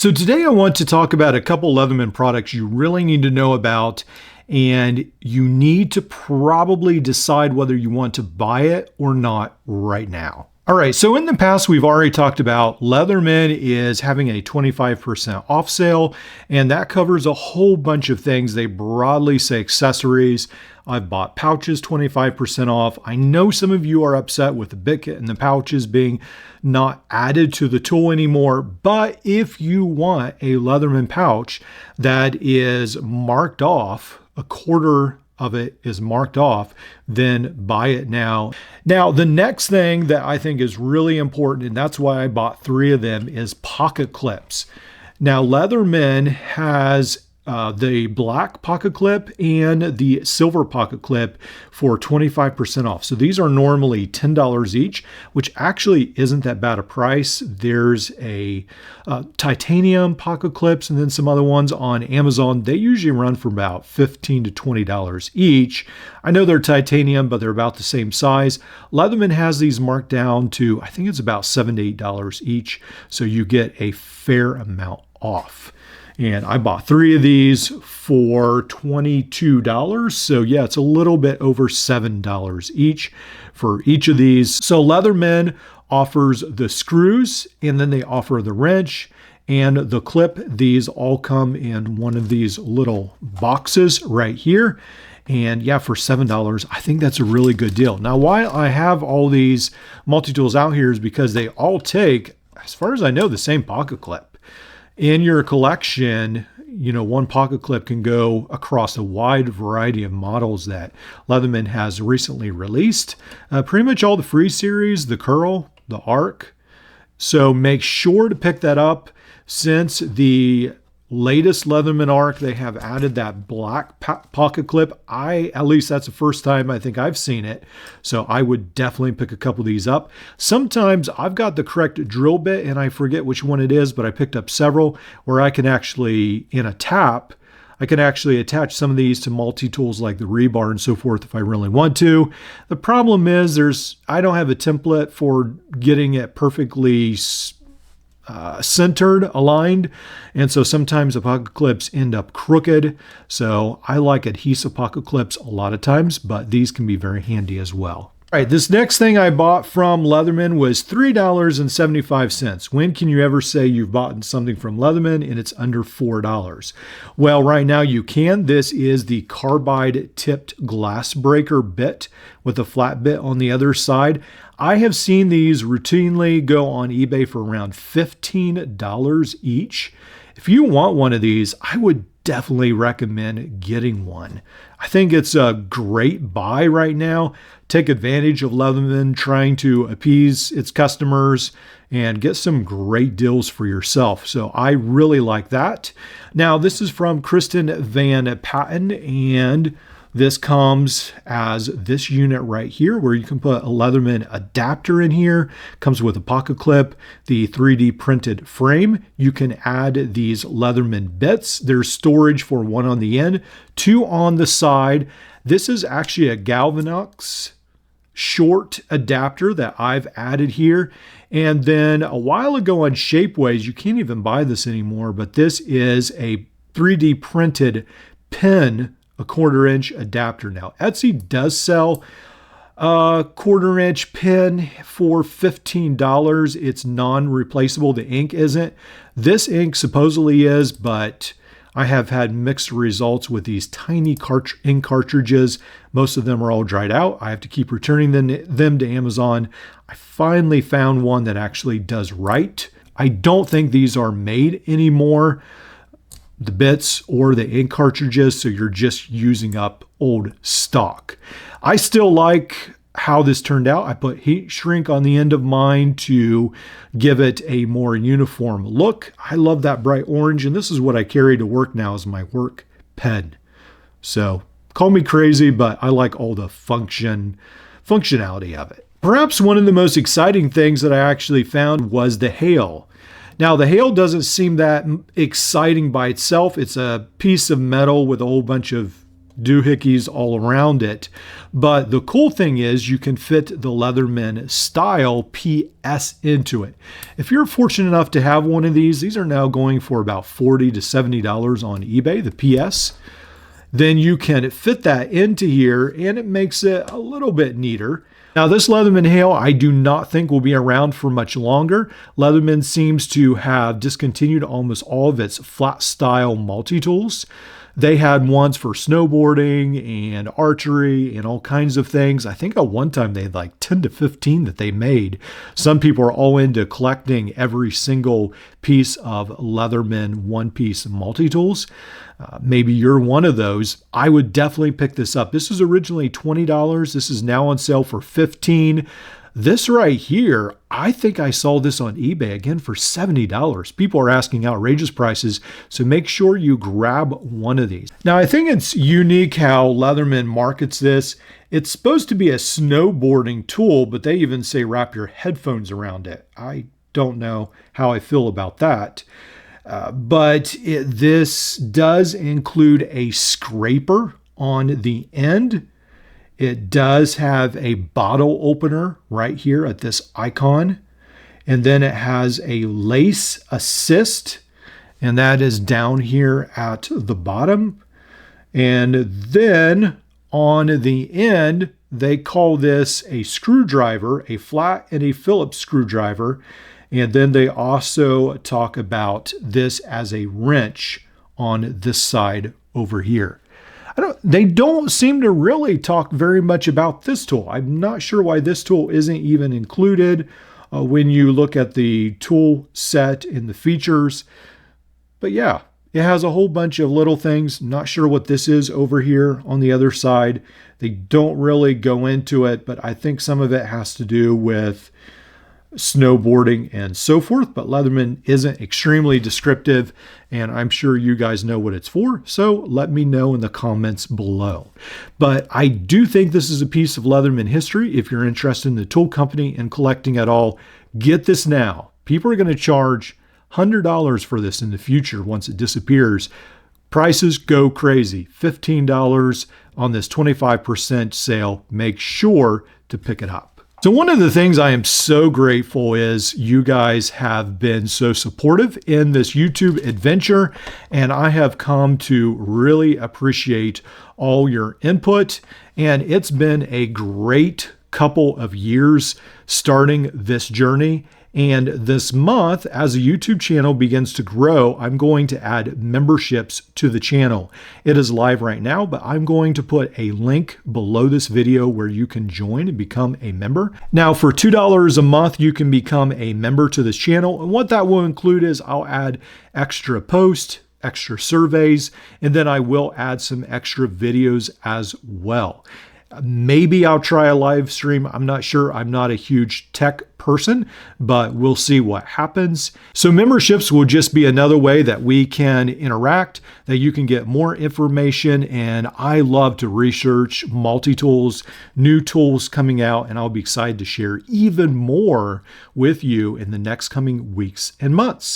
So today I want to talk about a couple Leatherman products you really need to know about, and you need to probably decide whether you want to buy it or not right now. All right, so in the past, we've already talked about Leatherman is having a 25% off sale, and that covers a whole bunch of things. They broadly say accessories. I've bought pouches 25% off. I know some of you are upset with the bit kit and the pouches being not added to the tool anymore, but if you want a Leatherman pouch that is marked off, a quarter of it is marked off, then buy it now. Now, the next thing that I think is really important, and that's why I bought 3 of them, is pocket clips. Now, Leatherman has the black pocket clip and the silver pocket clip for 25% off. So these are normally $10 each, which actually isn't that bad a price. There's a titanium pocket clips and then some other ones on Amazon. They usually run for about $15 to $20 each. I know they're titanium, but they're about the same size. Leatherman has these marked down to, I think it's about $7 to $8 each. So you get a fair amount off. And I bought 3 of these for $22. So yeah, it's a little bit over $7 each for each of these. So Leatherman offers the screws, and then they offer the wrench and the clip. These all come in one of these little boxes right here. And yeah, for $7, I think that's a really good deal. Now, why I have all these multi-tools out here is because they all take, as far as I know, the same pocket clip. In your collection, one pocket clip can go across a wide variety of models that Leatherman has recently released. Pretty much all the Free series, the Curl, the Arc. So make sure to pick that up. Since the latest Leatherman Arc, they have added that black pocket clip. At least that's the first time I think I've seen it. So I would definitely pick a couple of these up. Sometimes I've got the correct drill bit and I forget which one it is, but I picked up several where I can actually, in a tap, I can actually attach some of these to multi-tools like the rebar and so forth if I really want to. The problem is I don't have a template for getting it perfectly centered, aligned, and so sometimes the pocket clips end up crooked. So I like adhesive pocket clips a lot of times, but these can be very handy as well. All right, this next thing I bought from Leatherman was $3.75. When can you ever say you've bought something from Leatherman and it's under $4? Well, right now you can. This is the carbide tipped glass breaker bit with a flat bit on the other side. I have seen these routinely go on eBay for around $15 each. If you want one of these, I would definitely recommend getting one. I think it's a great buy right now. Take advantage of Leatherman trying to appease its customers and get some great deals for yourself. So I really like that. Now, this is from Kristen Van Patten, and this comes as this unit right here where you can put a Leatherman adapter in here. Comes with a pocket clip, the 3D printed frame. You can add these Leatherman bits. There's storage for 1 on the end, 2 on the side. This is actually a Galvanox short adapter that I've added here. And then a while ago on Shapeways, you can't even buy this anymore, but this is a 3D printed pin, a 1/4 inch adapter. Now, Etsy does sell a 1/4 inch pin for $15. It's non-replaceable. The ink isn't. This ink supposedly is, but I have had mixed results with these tiny ink cartridges. Most of them are all dried out. I have to keep returning them to Amazon. I finally found one that actually does right. I don't think these are made anymore, the bits or the ink cartridges, so you're just using up old stock. I still like how this turned out. I put heat shrink on the end of mine to give it a more uniform look. I love that bright orange, and this is what I carry to work now as my work pen. So call me crazy, but I like all the functionality of it. Perhaps one of the most exciting things that I actually found was the Hail. Now, the Hail doesn't seem that exciting by itself. It's a piece of metal with a whole bunch of doohickeys all around it. But the cool thing is you can fit the Leatherman style PS into it. If you're fortunate enough to have one of these are now going for about $40 to $70 on eBay, the PS. Then you can fit that into here and it makes it a little bit neater. Now this Leatherman Hail I do not think will be around for much longer. Leatherman seems to have discontinued almost all of its flat style multi-tools. They had ones for snowboarding and archery and all kinds of things. I think at one time they had like 10 to 15 that they made. Some people are all into collecting every single piece of Leatherman one-piece multi-tools. Maybe you're one of those. I would definitely pick this up. This was originally $20. This is now on sale for $15. This right here, I think I saw this on eBay again for $70. People are asking outrageous prices, so make sure you grab one of these. Now, I think it's unique how Leatherman markets this. It's supposed to be a snowboarding tool, but they even say wrap your headphones around it. I don't know how I feel about that. But this does include a scraper on the end. It does have a bottle opener right here at this icon. And then it has a lace assist, and that is down here at the bottom. And then on the end, they call this a screwdriver, a flat and a Phillips screwdriver. And then they also talk about this as a wrench on this side over here. They don't seem to really talk very much about this tool. I'm not sure why this tool isn't even included when you look at the tool set in the features. But yeah, it has a whole bunch of little things. Not sure what this is over here on the other side. They don't really go into it, but I think some of it has to do with snowboarding and so forth, but Leatherman isn't extremely descriptive, and I'm sure you guys know what it's for, so let me know in the comments below. But I do think this is a piece of Leatherman history. If you're interested in the tool company and collecting at all, get this now. People are going to charge $100 for this in the future once it disappears. Prices go crazy. $15 on this 25% sale. Make sure to pick it up. So one of the things I am so grateful is you guys have been so supportive in this YouTube adventure, and I have come to really appreciate all your input, and it's been a great couple of years starting this journey. And this month, as the YouTube channel begins to grow, I'm going to add memberships to the channel. It is live right now, but I'm going to put a link below this video where you can join and become a member. Now, for $2 a month, you can become a member to this channel. And what that will include is I'll add extra posts, extra surveys, and then I will add some extra videos as well. Maybe I'll try a live stream. I'm not sure. I'm not a huge tech person, but we'll see what happens. So memberships will just be another way that we can interact, that you can get more information. And I love to research multi-tools, new tools coming out, and I'll be excited to share even more with you in the next coming weeks and months.